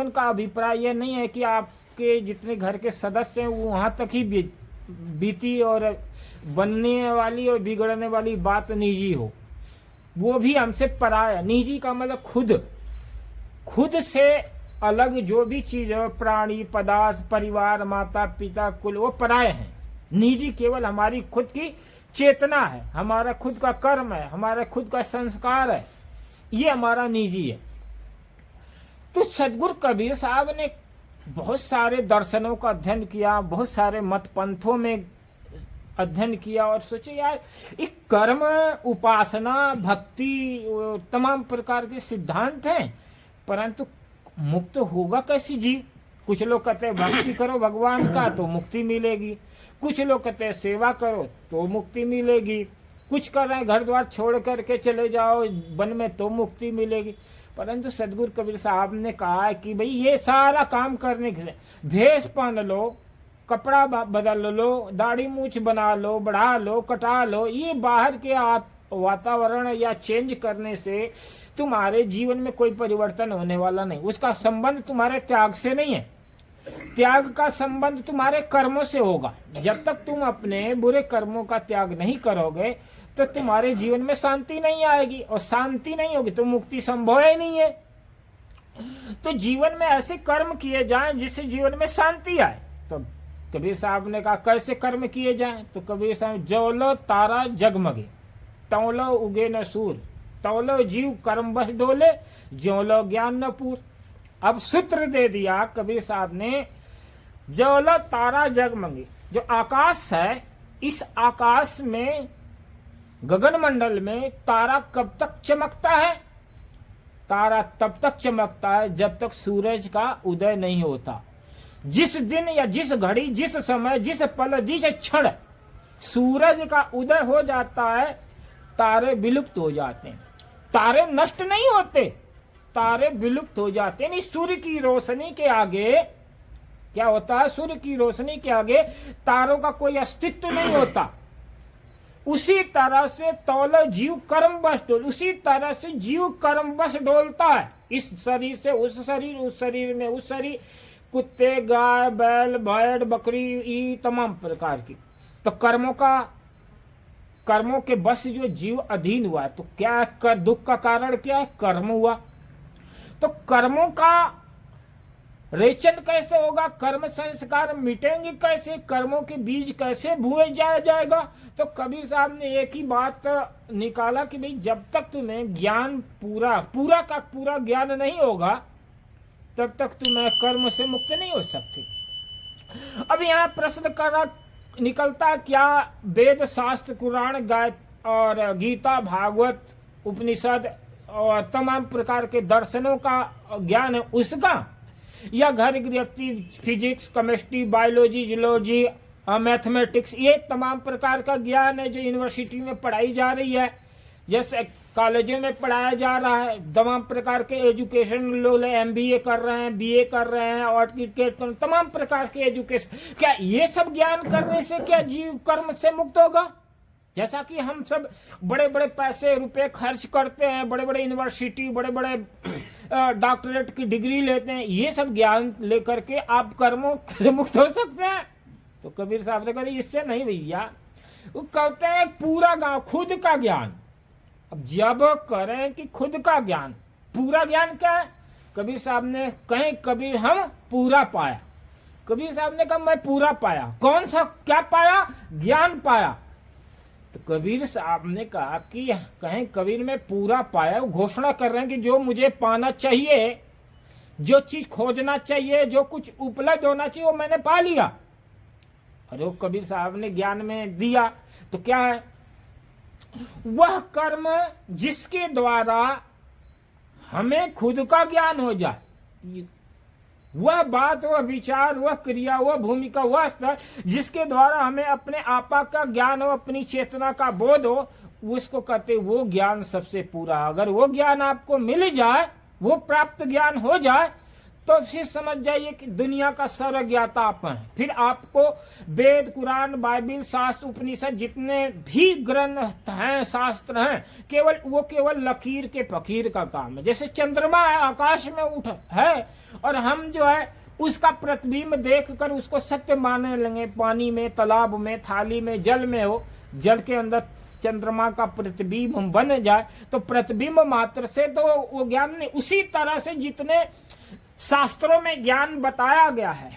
जीवन का अभिप्राय यह नहीं है कि आपके जितने घर के सदस्य हैं वो वहाँ तक ही बीती और बनने वाली और बिगड़ने वाली बात निजी हो, वो भी हमसे पराया। निजी का मतलब खुद से अलग जो भी चीज है, प्राणी, पदार्थ, परिवार, माता पिता, कुल, वो पराये हैं। निजी केवल हमारी खुद की चेतना है, हमारा खुद का कर्म है, हमारा खुद का संस्कार है, ये हमारा निजी है। तो सदगुरु कबीर साहब ने बहुत सारे दर्शनों का अध्ययन किया, बहुत सारे मत पंथों में अध्ययन किया और सोचे यार एक कर्म, उपासना, भक्ति, तमाम प्रकार के सिद्धांत हैं, परंतु मुक्त होगा कैसे जी? कुछ लोग कहते हैं भक्ति करो भगवान का तो मुक्ति मिलेगी, कुछ लोग कहते हैं सेवा करो तो मुक्ति मिलेगी, कुछ कर रहे हैं घर द्वार छोड़ करके चले जाओ वन में तो मुक्ति मिलेगी। परंतु सदगुरु कबीर साहब ने कहा है कि भाई ये सारा काम करने के लिए भेष पहन लो, कपड़ा बदल लो, दाढ़ी मूछ बना लो, बढ़ा लो, कटा लो, ये बाहर के वातावरण या चेंज करने से तुम्हारे जीवन में कोई परिवर्तन होने वाला नहीं। उसका संबंध तुम्हारे त्याग से नहीं है, त्याग का संबंध तुम्हारे कर्मों से होगा। जब तक तुम अपने बुरे कर्मों का त्याग नहीं करोगे तो तुम्हारे जीवन में शांति नहीं आएगी, और शांति नहीं होगी तो मुक्ति संभव ही नहीं है। तो जीवन में ऐसे कर्म किए जाएं जिससे जीवन में शांति आए। तो कबीर साहब ने कहा कैसे कर्म किए जाएं? तो कबीर साहब, जौलो तारा जगमगे, तौलो उगे न सूर, तौलो जीव कर्म बस डोले, ज्योलो ज्ञान न पूर। अब सूत्र दे दिया कबीर साहब ने, जौलो तारा जगमगे, जो आकाश है, इस आकाश में, गगन मंडल में तारा कब तक चमकता है? तारा तब तक चमकता है जब तक सूरज का उदय नहीं होता। जिस दिन या जिस घड़ी, जिस समय, जिस पल, जिस क्षण सूरज का उदय हो जाता है, तारे विलुप्त हो जाते हैं। तारे नष्ट नहीं होते, तारे विलुप्त हो जाते हैं। सूर्य की रोशनी के आगे क्या होता है? सूर्य की रोशनी के आगे तारों का कोई अस्तित्व नहीं होता। उसी तरह से तौलो जीव कर्म बस डोल, उसी तरह से जीव कर्म बस डोलता है, इस शरीर से उस शरीर, उस शरीर में उस शरीर, कुत्ते, गाय, बैल, भेड़, बकरी, तमाम प्रकार की। तो कर्मों के बस जो जीव अधीन हुआ है, तो क्या कर दुख का कारण क्या है? कर्म हुआ। तो कर्मों का रेचन कैसे होगा? कर्म संस्कार मिटेंगे कैसे? कर्मों के बीज कैसे भुए जाएगा? तो कबीर साहब ने एक ही बात निकाला कि भाई जब तक तुम्हें ज्ञान पूरा का पूरा ज्ञान नहीं होगा तब तक तुम्हें कर्म से मुक्त नहीं हो सकते। अब यहाँ प्रश्न निकलता है, क्या वेद, शास्त्र, कुरान, गाय और गीता, भागवत, उपनिषद और तमाम प्रकार के दर्शनों का ज्ञान है उसका, या घर गृहस्थी, physics, chemistry, biology, geology, mathematics, ये तमाम प्रकार का ज्ञान है जो यूनिवर्सिटी में पढ़ाई जा रही है, जैसे कॉलेजों में पढ़ाया जा रहा है। तमाम प्रकार के एजुकेशन लोग MBA कर रहे हैं, BA कर रहे हैं, और तमाम प्रकार के एजुकेशन, क्या ये सब ज्ञान करने से क्या जीव कर्म से मुक्त होगा? जैसा कि हम सब बड़े बड़े पैसे रुपए खर्च करते हैं, बड़े बड़े यूनिवर्सिटी, बड़े बड़े डॉक्टरेट की डिग्री लेते हैं, ये सब ज्ञान लेकर के आप कर्मों से मुक्त हो सकते हैं? तो कबीर साहब ने कहा इससे नहीं भैया, वो कहते हैं पूरा गांव खुद का ज्ञान। अब जब करें कि खुद का ज्ञान, पूरा ज्ञान क्या है? कबीर साहब ने कहे, कबीर हम पूरा पाया। कबीर साहब ने कहा मैं पूरा पाया। कौन सा क्या पाया? ज्ञान पाया। तो कबीर साहब ने कहा कि कहें कबीर में पूरा पाया, घोषणा कर रहे हैं कि जो मुझे पाना चाहिए, जो चीज खोजना चाहिए, जो कुछ उपलब्ध होना चाहिए, वो मैंने पा लिया। और वो कबीर साहब ने ज्ञान में दिया तो क्या है? वह कर्म जिसके द्वारा हमें खुद का ज्ञान हो जाए, वह बात, वह विचार, वह क्रिया, वह भूमिका, वह स्तर जिसके द्वारा हमें अपने आपा का ज्ञान हो, अपनी चेतना का बोध हो, उसको कहते वो ज्ञान सबसे पूरा। अगर वो ज्ञान आपको मिल जाए, वो प्राप्त ज्ञान हो जाए, तो फिर समझ जाइए कि दुनिया का सर्वज्ञाता आप हैं। फिर आपको वेद, कुरान, बाइबिल, शास्त्र, उपनिषद जितने भी ग्रंथ हैं, शास्त्र हैं, केवल लकीर के फकीर का काम है। जैसे चंद्रमा है, आकाश में उठ है, और हम जो है उसका प्रतिबिंब देखकर उसको सत्य मानने लगे। पानी में, तालाब में, थाली में, जल में हो, जल के अंदर चंद्रमा का प्रतिबिंब बन जाए तो प्रतिबिंब मात्र से तो वो ज्ञान नहीं। उसी तरह से जितने शास्त्रों में ज्ञान बताया गया है,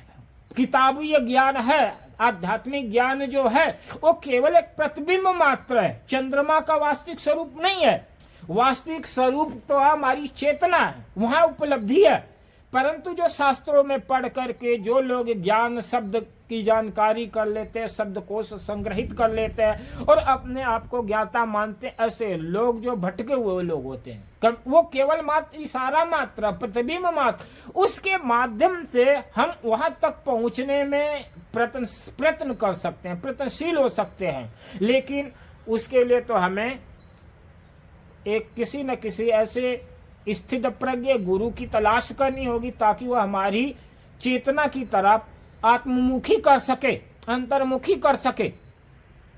किताबी ज्ञान है, आध्यात्मिक ज्ञान जो है वो केवल एक प्रतिबिंब मात्र है, चंद्रमा का वास्तविक स्वरूप नहीं है। वास्तविक स्वरूप तो हमारी चेतना है, वहां उपलब्धि है। परंतु जो शास्त्रों में पढ़ करके जो लोग ज्ञान शब्द की जानकारी कर लेते हैं, शब्दकोश संग्रहित कर लेते हैं और अपने आप को ज्ञाता मानते, ऐसे लोग जो भटके हुए लोग होते हैं, वो केवल मात्र इशारा मात्र, प्रतिबिंब मात्र, उसके माध्यम से हम वहां तक पहुंचने में प्रयत्न कर सकते हैं, प्रयत्नशील हो सकते हैं। लेकिन उसके लिए तो हमें एक किसी न किसी ऐसे स्थित प्रज्ञ गुरु की तलाश करनी होगी, ताकि वह हमारी चेतना की तरफ आत्ममुखी कर सके, अंतर्मुखी कर सके।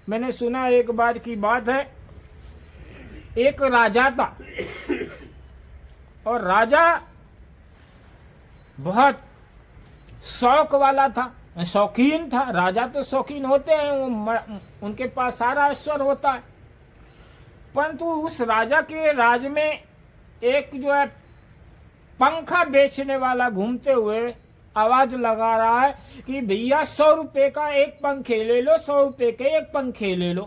मैंने सुना, एक बार की बात है, एक राजा था और राजा बहुत शौक वाला था, शौकीन था। राजा तो शौकीन होते हैं, उनके पास सारा ऐश्वर्य होता है। परंतु उस राजा के राज में एक जो है पंखा बेचने वाला घूमते हुए आवाज लगा रहा है कि भैया 100 रुपए का एक पंखे ले लो, 100 रुपए के एक पंखे ले लो।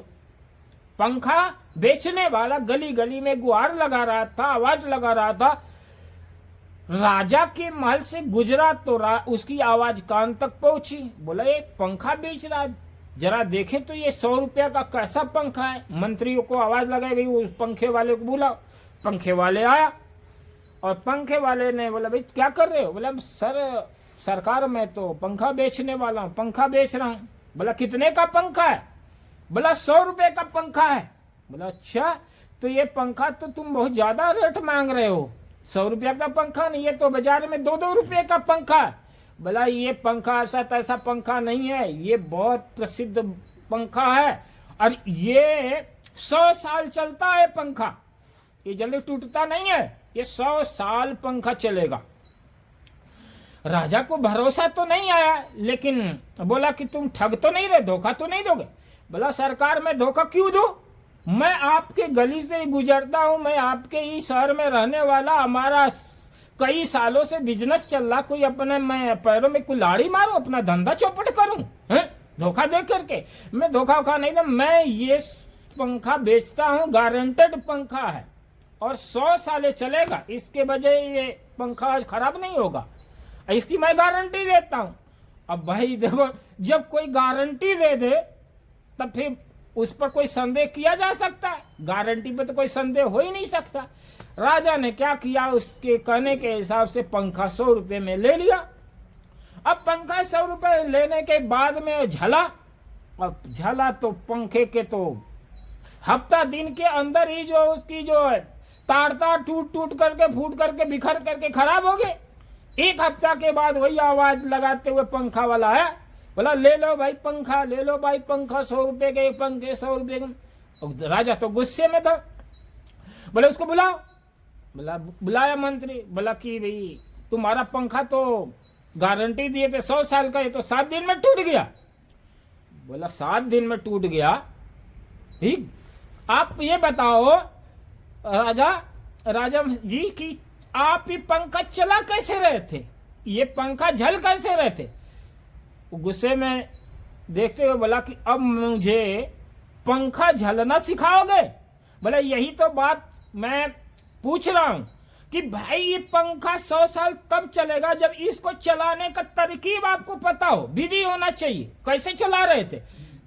पंखा बेचने वाला गली गली में गुहार लगा रहा था, आवाज लगा रहा था। राजा के महल से गुजरा तो उसकी आवाज कान तक पहुंची। बोला, एक पंखा बेच रहा है, जरा देखे तो ये 100 रुपया का कैसा पंखा है। मंत्रियों को आवाज लगाई, भाई उस पंखे वाले को बुलाओ। पंखे वाले आया और पंखे वाले ने बोला, भाई क्या कर रहे हो? बोला, सरकार मैं तो पंखा बेचने वाला हूँ, पंखा बेच रहा हूँ। बोला, कितने का पंखा है? बोला, 100 रुपए का पंखा है। बोला, अच्छा, तो ये पंखा तो तुम बहुत ज्यादा रेट मांग रहे हो, 100 रुपया का पंखा नहीं, ये तो बाजार में 2-2 रुपये का पंखा है। बोला, ये पंखा ऐसा तैसा पंखा नहीं है, ये बहुत प्रसिद्ध पंखा है और ये 100 साल चलता है पंखा, ये जल्दी टूटता नहीं है, ये 100 साल पंखा चलेगा। राजा को भरोसा तो नहीं आया, लेकिन बोला कि तुम ठग तो नहीं रहे, धोखा तो नहीं दोगे? बोला, सरकार मैं धोखा क्यों दूं? मैं आपके गली से गुजरता हूं, मैं आपके ही शहर में रहने वाला, हमारा कई सालों से बिजनेस चल रहा, कोई अपने मैं पैरों में कुल्हाड़ी मारूं, अपना धंधा चौपट करूं? हैं? धोखा दे करके? मैं धोखा वोखा नहीं था, मैं ये पंखा बेचता हूं, गारंटेड पंखा है और 100 साल चलेगा, इसके बजाय ये पंखा आज खराब नहीं होगा, इसकी मैं गारंटी देता हूं। अब भाई देखो, जब कोई गारंटी दे दे तब फिर उस पर कोई संदेह किया जा सकता है? गारंटी पे तो कोई संदेह हो ही नहीं सकता। राजा ने क्या किया, उसके कहने के हिसाब से पंखा 100 रुपए में ले लिया। अब पंखा 100 रुपए लेने के बाद में झला, अब झला तो पंखे के तो हफ्ता दिन के अंदर ही जो उसकी जो तार टूट करके, फूट करके, बिखर करके खराब हो गए। 1 हफ्ता के बाद वही आवाज लगाते हुए पंखा वाला है, बोला, ले लो भाई पंखा, ले लो भाई पंखा, 100 रुपए के एक पंखे, 100 रुपए के। राजा तो गुस्से में था, बोले उसको बुलाओ। बोला, बुलाया मंत्री। बोला कि भाई तुम्हारा पंखा तो गारंटी दिए थे 100 साल का, ये तो 7 दिन में टूट गया। बोला, 7 दिन में टूट गया? ठीक, आप ये बताओ राजा जी कि आप ये पंखा चला कैसे रहे थे, ये पंखा झल कैसे रहे थे? गुस्से में देखते हुए बोला कि अब मुझे पंखा झलना सिखाओगे? बोला, यही तो बात मैं पूछ रहा हूं कि भाई ये पंखा 100 साल तब चलेगा जब इसको चलाने का तरकीब आपको पता हो, विधि होना चाहिए। कैसे चला रहे थे?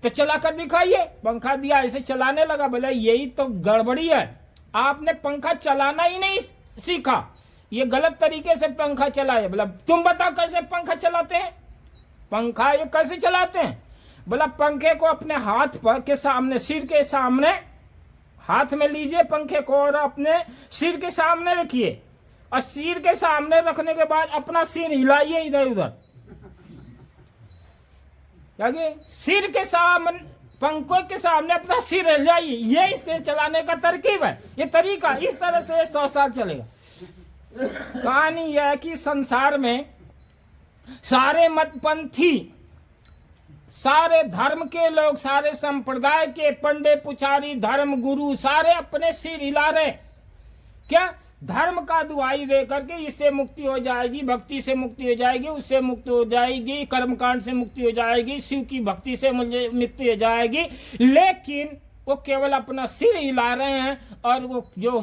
तो चला कर दिखाइए। पंखा दिया, ऐसे चलाने लगा। बोला, यही तो गड़बड़ी है, आपने पंखा चलाना ही नहीं सीखा, ये गलत तरीके से पंखा चलाए। बोला, तुम बताओ कैसे पंखा चलाते हैं? पंखा ये कैसे चलाते हैं? बोला, पंखे को अपने हाथ पर के सामने, सिर के सामने हाथ में लीजिए पंखे को और अपने सिर के सामने रखिए और सिर के सामने रखने के बाद अपना सिर हिलाइए इधर उधर, सिर के सामने, पंखों के सामने अपना सिर हिलाइए, ये इसके चलाने का तरकीब है, ये तरीका। इस तरह से 100 साल चलेगा। कहानी यह है कि संसार में सारे मतपंथी, सारे धर्म के लोग, सारे संप्रदाय के पंडे पुजारी, धर्म गुरु सारे अपने सिर हिला रहे। क्या? धर्म का दुहाई दे करके इससे मुक्ति हो जाएगी, भक्ति से मुक्ति हो जाएगी, उससे मुक्ति हो जाएगी, कर्मकांड से मुक्ति हो जाएगी, शिव की भक्ति से मुक्ति हो जाएगी। लेकिन वो केवल अपना सिर हिला रहे हैं। और वो जो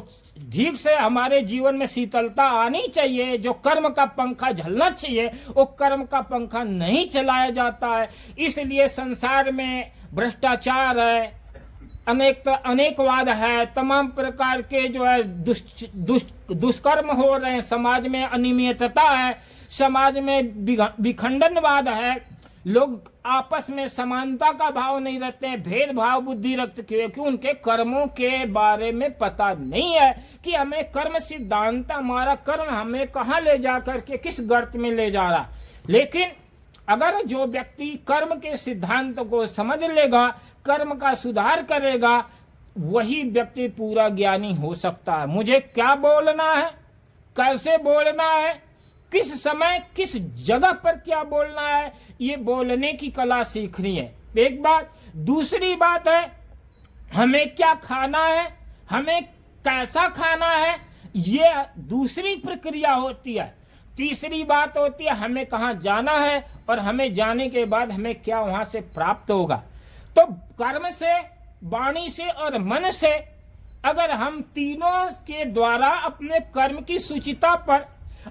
ठीक से हमारे जीवन में शीतलता आनी चाहिए, जो कर्म का पंखा झलना चाहिए, वो कर्म का पंखा नहीं चलाया जाता है। इसलिए संसार में भ्रष्टाचार है, अनेकवाद है, तमाम प्रकार के जो है दुष्कर्म हो रहे हैं, समाज में अनियमितता है, समाज में विखंडनवाद है, लोग आपस में समानता का भाव नहीं रखते हैं, भेदभाव बुद्धि रखते, क्योंकि उनके कर्मों के बारे में पता नहीं है कि हमें कर्म सिद्धांत, हमारा कर्म हमें कहाँ ले जा करके किस गर्त में ले जा रहा। लेकिन अगर जो व्यक्ति कर्म के सिद्धांत को समझ लेगा, कर्म का सुधार करेगा, वही व्यक्ति पूरा ज्ञानी हो सकता है। मुझे क्या बोलना है, कैसे बोलना है, किस समय किस जगह पर क्या बोलना है, ये बोलने की कला सीखनी है, एक बात। दूसरी बात है हमें क्या खाना है, हमें कैसा खाना है, ये दूसरी प्रक्रिया होती है। तीसरी बात होती है हमें कहाँ जाना है और हमें जाने के बाद हमें क्या वहां से प्राप्त होगा। तो कर्म से, वाणी से और मन से अगर हम तीनों के द्वारा अपने कर्म की सुचिता पर,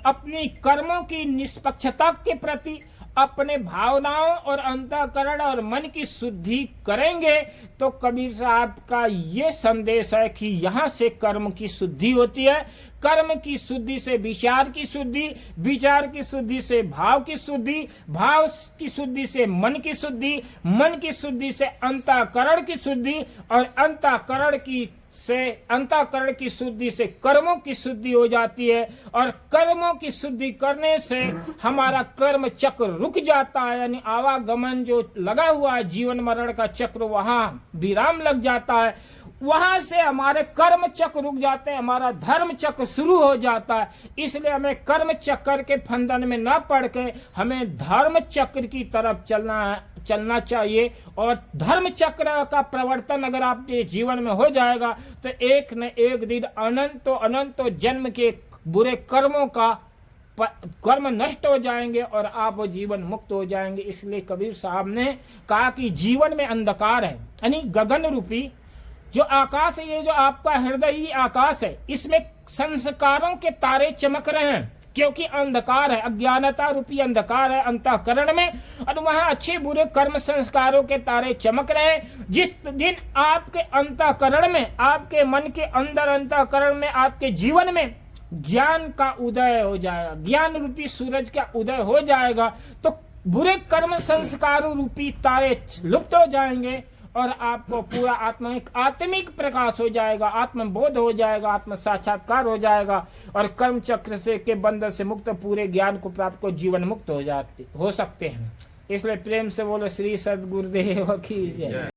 अपनी कर्मों की निष्पक्षता के प्रति, अपने भावनाओं और अंतःकरण और मन की शुद्धि करेंगे, तो कबीर साहब का ये संदेश है कि यहाँ से कर्म की शुद्धि होती है। कर्म की शुद्धि से विचार की शुद्धि, विचार की शुद्धि से भाव की शुद्धि, भाव की शुद्धि से मन की शुद्धि, मन की शुद्धि से अंतःकरण की शुद्धि, और अंतःकरण की शुद्धि से कर्मों की शुद्धि हो जाती है। और कर्मों की शुद्धि करने से हमारा कर्म चक्र रुक जाता है, यानी आवागमन जो लगा हुआ है जीवन मरण का चक्र, वहां विराम लग जाता है। वहां से हमारे कर्म चक्र रुक जाते हैं, हमारा धर्म चक्र शुरू हो जाता है। इसलिए हमें कर्म चक्र के फंदन में न पड़ के हमें धर्म चक्र की तरफ चलना चाहिए। और धर्म चक्र का प्रवर्तन अगर आपके जीवन में हो जाएगा तो एक न एक दिन अनंतो जन्म के बुरे कर्मों का कर्म नष्ट हो जाएंगे और आप जीवन मुक्त हो जाएंगे। इसलिए कबीर साहब ने कहा कि जीवन में अंधकार है, यानी गगन रूपी जो आकाश है, ये जो आपका हृदय ही आकाश है, इसमें संस्कारों के तारे चमक रहे हैं, क्योंकि अंधकार है, अज्ञानता रूपी अंधकार है अंतःकरण में, और वहां अच्छे बुरे कर्म संस्कारों के तारे चमक रहे हैं। जिस दिन आपके अंतःकरण में, आपके मन के अंदर अंतःकरण में, आपके जीवन में ज्ञान का उदय हो जाएगा, ज्ञान रूपी सूरज का उदय हो जाएगा, तो बुरे कर्म संस्कारों रूपी तारे लुप्त हो जाएंगे और आपको पूरा आत्मिक प्रकाश हो जाएगा, आत्मबोध हो जाएगा, आत्म साक्षात्कार हो जाएगा और कर्म चक्र से के बंधन से मुक्त पूरे ज्ञान को प्राप्त को जीवन मुक्त हो सकते हैं। इसलिए प्रेम से बोलो श्री सद्गुरुदेव की जय।